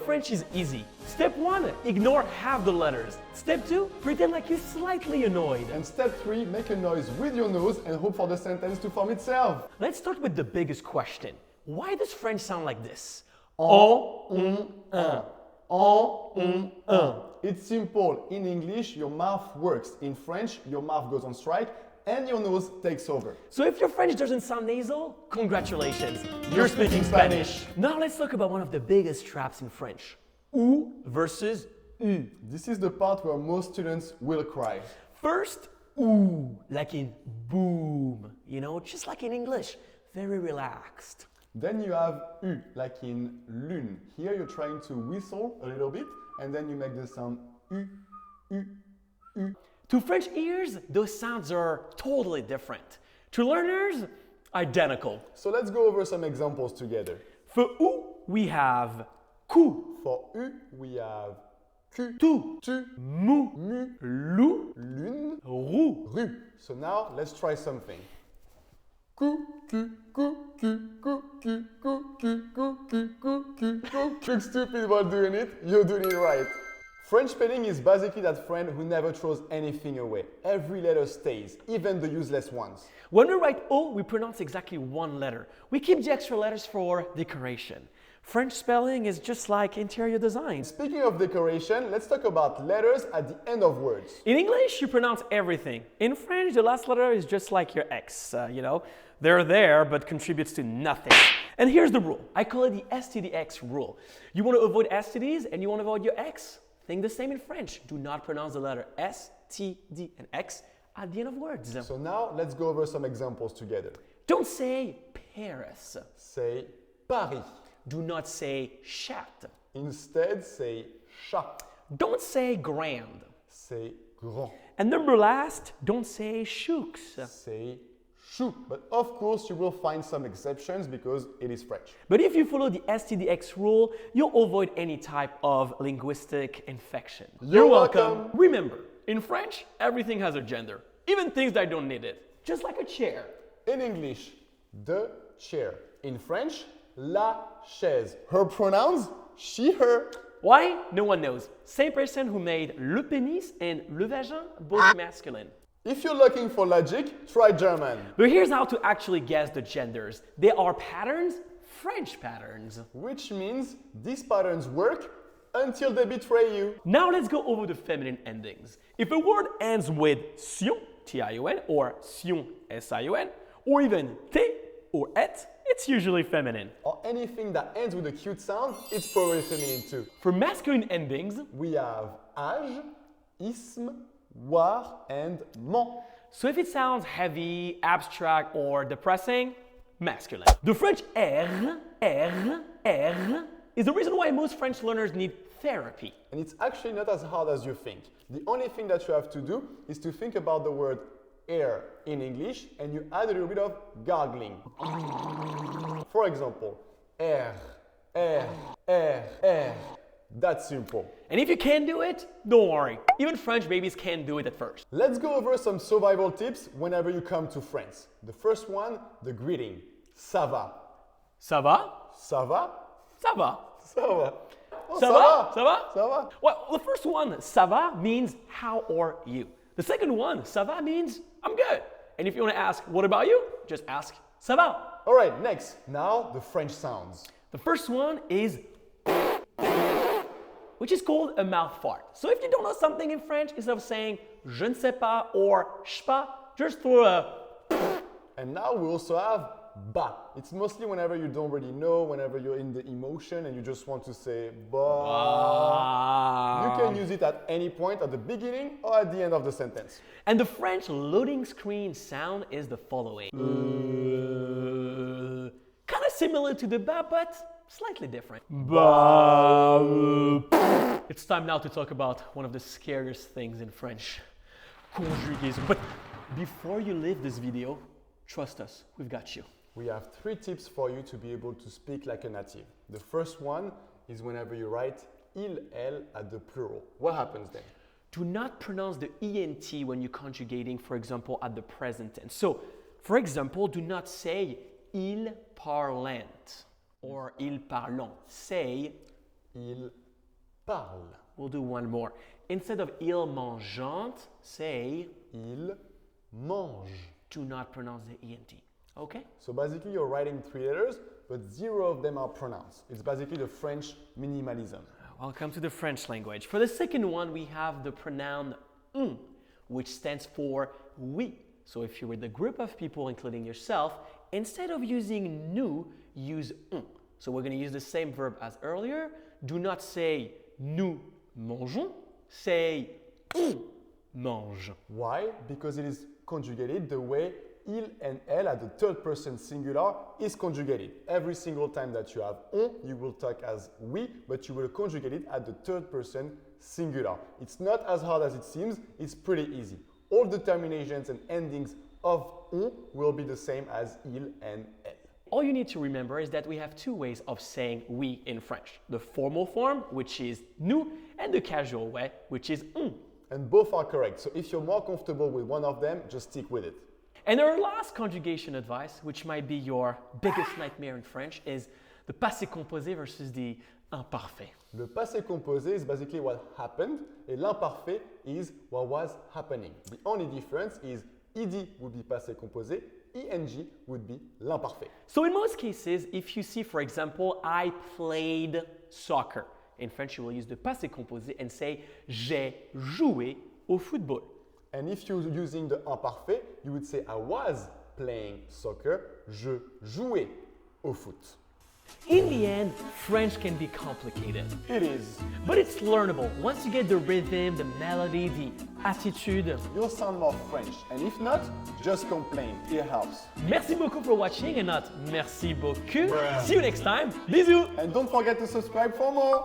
French is easy. Step 1, ignore half the letters. Step 2, pretend like you're slightly annoyed. And step 3, make a noise with your nose and hope for the sentence to form itself. Let's start with the biggest question. Why does French sound like this? Un. It's simple. In English, your mouth works. In French, your mouth goes on strike and your nose takes over. So if your French doesn't sound nasal, congratulations, you're speaking Spanish. Now let's talk about one of the biggest traps in French. Ou versus u. This is the part where most students will cry. First, ou, like in boom, just like in English, very relaxed. Then you have u, like in lune. Here you're trying to whistle a little bit and then you make the sound u, u, u. To French ears, those sounds are totally different. To learners, identical. So let's go over some examples together. For ou, we have cou. For u, we have cu, Tu, tu, mou, mu, lou, lune, roux. ru. So now let's try something. Cou, cu, cou, cu, cou, cu, cou, cu, cou, cu, cou, cu, cou. Look stupid while doing it, you're doing it right. French spelling is basically that friend who never throws anything away. Every letter stays, even the useless ones. When we write O, we pronounce exactly one letter. We keep the extra letters for decoration. French spelling is just like interior design. Speaking of decoration, let's talk about letters at the end of words. In English, you pronounce everything. In French, the last letter is just like your X, They're there, but contributes to nothing. And here's the rule. I call it the STDX rule. You want to avoid STDs and you want to avoid your X? Think the same in French. Do not pronounce the letter S, T, D, and X at the end of words. So now let's go over some examples together. Don't say Paris. Say Paris. Do not say chat. Instead, say chat. Don't say grand. Say grand. And number last, don't say chouks. Say chou. But of course, you will find some exceptions because it is French. But if you follow the STDX rule, you'll avoid any type of linguistic infection. You're welcome. Remember, in French, everything has a gender, even things that don't need it, just like a chair. In English, the chair. In French, la chaise. Her pronouns, she, her. Why? No one knows. Same person who made le pénis and le vagin, both masculine. If you're looking for logic, try German. But here's how to actually guess the genders. They are patterns, French patterns. Which means these patterns work until they betray you. Now let's go over the feminine endings. If a word ends with sion, T-I-O-N, or sion, S-I-O-N, or even te or et, it's usually feminine. Or anything that ends with a cute sound, it's probably feminine too. For masculine endings, we have age, isme, voir, and ment. So if it sounds heavy, abstract, or depressing, masculine. The French R is the reason why most French learners need therapy. And it's actually not as hard as you think. The only thing that you have to do is to think about the word air in English and you add a little bit of gargling. For example, air. That's simple. And if you can't do it, don't worry. Even French babies can't do it at first. Let's go over some survival tips whenever you come to France. The first one, the greeting. Ça va. Ça va? Ça va? Ça va. Ça va. Oh, Ça va? Ça va? Ça va. Well, the first one, ça va, means how are you? The second one, ça va, means I'm good. And if you want to ask, what about you? Just ask, ça va. All right, next. Now, the French sounds. The first one is which is called a mouth fart. So if you don't know something in French, instead of saying je ne sais pas or je sais pas, just throw a. And now we also have ba. It's mostly whenever you don't really know, whenever you're in the emotion and you just want to say ba. You can use it at any point, at the beginning or at the end of the sentence. And the French loading screen sound is the following. Kind of similar to the ba, but slightly different. It's time now to talk about one of the scariest things in French, conjugation. But before you leave this video, trust us, we've got you. We have 3 tips for you to be able to speak like a native. The first one is whenever you write il, elle at the plural. What happens then? Do not pronounce the ENT when you're conjugating, for example, at the present tense. So, for example, do not say il parlant or il parlant. Say Il parle. We'll do one more. Instead of il mangeante, say Il mange. do not pronounce the ENT. Okay? So basically you're writing 3 letters, but 0 of them are pronounced. It's basically the French minimalism. Welcome to the French language. For the second one, we have the pronoun un, which stands for oui. So if you're with a group of people, including yourself, instead of using nous, use un. So we're going to use the same verb as earlier. Do not say nous mangeons, say on mange. Why? Because it is conjugated the way il and elle at the third person singular is conjugated. Every single time that you have on, you will talk as we, but you will conjugate it at the third person singular. It's not as hard as it seems, it's pretty easy. All the terminations and endings of on will be the same as il and elle. All you need to remember is that we have two ways of saying we in French. The formal form, which is nous, and the casual way, which is on. And both are correct. So if you're more comfortable with one of them, just stick with it. And our last conjugation advice, which might be your biggest nightmare in French, is the passé composé versus the imparfait. Le passé composé is basically what happened, and l'imparfait is what was happening. The only difference is ed would be passé composé, ing would be l'imparfait. So in most cases, if you see, for example, I played soccer, in French you will use the passé composé and say j'ai joué au football. And if you're using the imparfait, you would say I was playing soccer, je jouais au foot. In the end, French can be complicated, It is. but it's learnable. Once you get the rhythm, the melody, the attitude. You'll sound more French, and if not, just complain. It helps. Merci beaucoup for watching and not merci beaucoup. Bruh. See you next time. Bisous. And don't forget to subscribe for more.